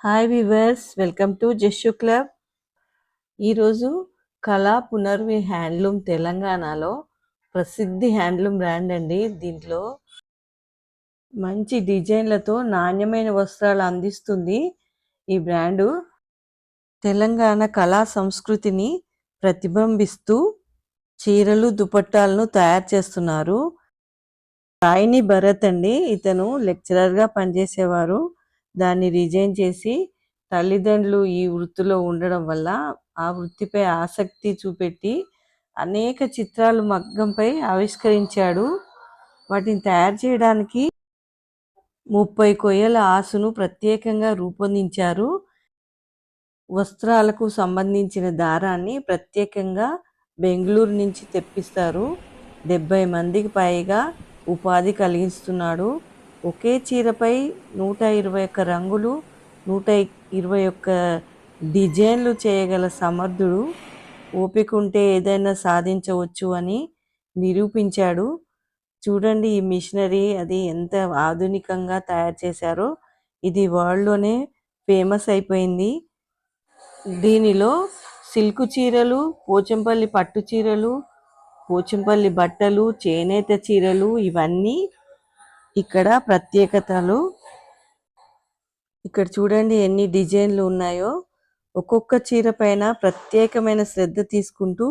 Hi viewers, welcome to జస్సు club. ఈరోజు కళా పునర్వి handloom తెలంగాణలో ప్రసిద్ధి హ్యాండ్లూమ్ బ్రాండ్ అండి. దీంట్లో మంచి డిజైన్లతో నాణ్యమైన వస్త్రాలు అందిస్తుంది. ఈ బ్రాండు తెలంగాణ కళా సంస్కృతిని ప్రతిబింబిస్తూ చీరలు దుపట్టాలను తయారు చేస్తున్నారు. రాయిని భరత్ అండి, ఇతను లెక్చరర్గా పనిచేసేవారు. దాన్ని రిజైన్ చేసి తల్లిదండ్రులు ఈ వృత్తిలో ఉండడం వల్ల ఆ వృత్తిపై ఆసక్తి చూపెట్టి అనేక చిత్రాలు మగ్గంపై ఆవిష్కరించాడు. వాటిని తయారు చేయడానికి 30 కొయ్యల ఆసును ప్రత్యేకంగా రూపొందించారు. వస్త్రాలకు సంబంధించిన దారాన్ని ప్రత్యేకంగా బెంగళూరు నుంచి తెప్పిస్తారు. 70 మందికి పైగా ఉపాధి కలిగిస్తున్నాడు. ఒకే చీరపై 121 రంగులు, 121 డిజైన్లు చేయగల సమర్థుడు. ఓపిక ఉంటే ఏదైనా సాధించవచ్చు అని నిరూపించాడు. చూడండి ఈ మిషనరీ అది ఎంత ఆధునికంగా తయారు చేశారో. ఇది వరల్డ్లోనే ఫేమస్ అయిపోయింది. దీనిలో సిల్క్ చీరలు, పోచంపల్లి పట్టు చీరలు, పోచంపల్లి బట్టలు, చేనేత చీరలు ఇవన్నీ ఇక్కడ ప్రత్యేకతలు. ఇక్కడ చూడండి ఎన్ని డిజైన్లు ఉన్నాయో. ఒక్కొక్క చీర పైన ప్రత్యేకమైన శ్రద్ధ తీసుకుంటూ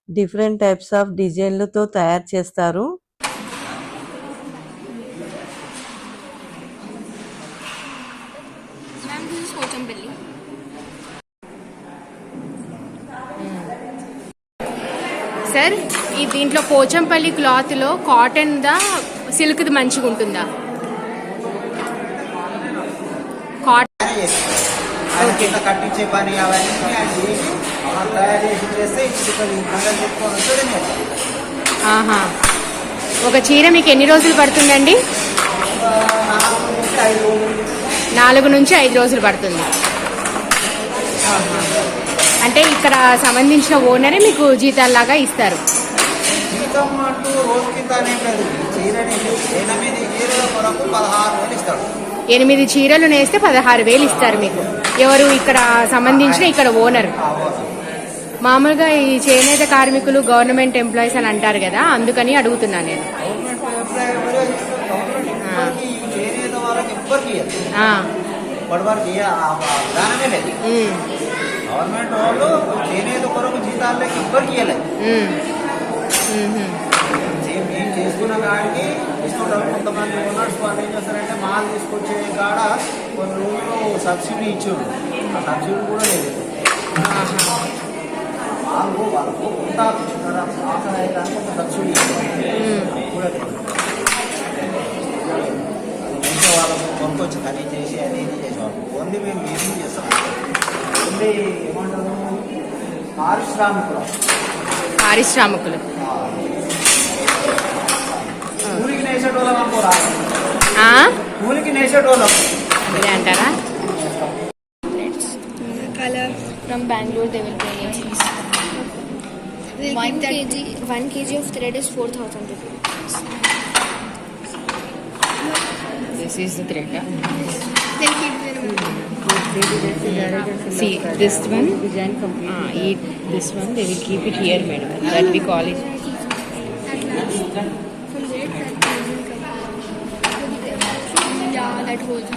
డిఫరెంట్ టైప్స్ ఆఫ్ డిజైన్లతో తయారు చేస్తారు. సార్ ఈ దీంట్లో పోచంపల్లి క్లాత్లో కాటన్ దా సిల్క్ది మంచిగా ఉంటుందా? కట్టించే పని అవన్నీ తయారు చేసి చేస్తే ఒక చీర మీకు ఎన్ని రోజులు పడుతుందండి? 4 నుంచి 5 రోజులు పడుతుంది. అంటే ఇక్కడ సంబంధించిన ఓనరే మీకు జీతాల్లాగా ఇస్తారు? జీతం అంటూ రోజు కింద లేదు. చీరని 8 చీరల కొరకు 16,000 ఇస్తాడు. 8 చీరలు నేస్తే 16,000 ఇస్తారు మీకు. ఎవరు ఇక్కడ సంబంధించిన ఇక్కడ ఓనర్? మామూలుగా ఈ చేనేత కార్మికులు గవర్నమెంట్ ఎంప్లాయీస్ అని అంటారు కదా, అందుకని అడుగుతున్నాను నేను. చేనేత వాళ్ళకి ఎవ్వరికి విధానమే లేదు. గవర్నమెంట్ వాళ్ళు చేనేత కొరకు జీతాలకి ఎవ్వరికి ఇవ్వలేదు. మేము చేసుకున్న కాడికి ఇస్తుంటారు. కొంతమంది ఓనర్స్ వాళ్ళు ఏం చేస్తారంటే మాల్ తీసుకొచ్చే కాడ కొన్ని రోజులు సబ్సిడీ ఇచ్చారు. ఆ సబ్సిడీ కూడా లేదు. మాకు వాళ్ళకు కొంత ఆసన అయ్యడానికి ఒక సబ్సిడీ కూడా లేదు. మంచిగా వాళ్ళకు కొనుక్కొచ్చి ఖరీదు చేసి అది ఇది చేసేవాళ్ళు. ఓన్లీ మేము ఏం చేస్తాం, ఓన్లీ ఏమంటారు పారిశ్రామికులు కూలికి నేసేటోళ్ళం అనుకోరా, కూలికి నేసేటోళ్ళం అదే అంటారా? Color from Bangalore they will pay it. 1 kg of thread is 4,000 rupees. This is the thread. See this one. This one they will keep it here, madam. That we call it. Yeah, that holds.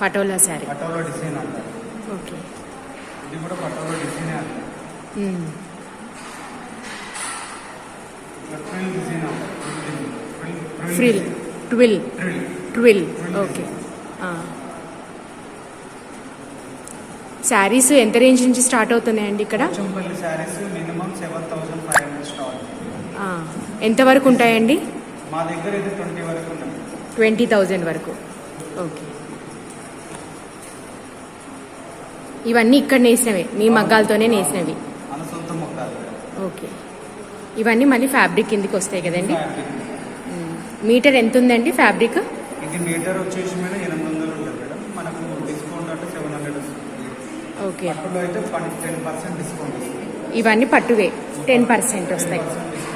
Patola saree, Patola design అంటారు. Okay, ఇది కూడా Patola design అంటారు. Frill design అంటారు. Frill frill twill twill okay. Sarees ఎంత range నుంచి start అవుతున్నాయండి ఇక్కడ? Pochampally sarees minimum 7,500 start. ఎంతవరకు ఉంటాయండి? మా దగ్గర ఇది 20 వరకు ఉన్నాయి. 20,000 వరకు. ఓకే. ఇవన్నీ ఇక్కడ నేసినవే, మీ మగ్గాలతోనే నేసినవి? మన సొంత మొక్కలు. ఓకే. ఇవన్నీ మళ్ళీ ఫ్యాబ్రిక్ కిందికి వస్తాయి కదండి? మీటర్ ఎంత ఉందండి ఫ్యాబ్రిక్? ఇది మీటర్ వచ్చేసి మేడం 800 ఉంటుంది మేడం. మనకు డిస్కౌంట్ అంటే 700 వస్తుంది. ఓకే. పట్టులో అయితే 10% డిస్కౌంట్ వస్తుంది. ఇవన్నీ పట్టువే 10% వస్తాయి. 10%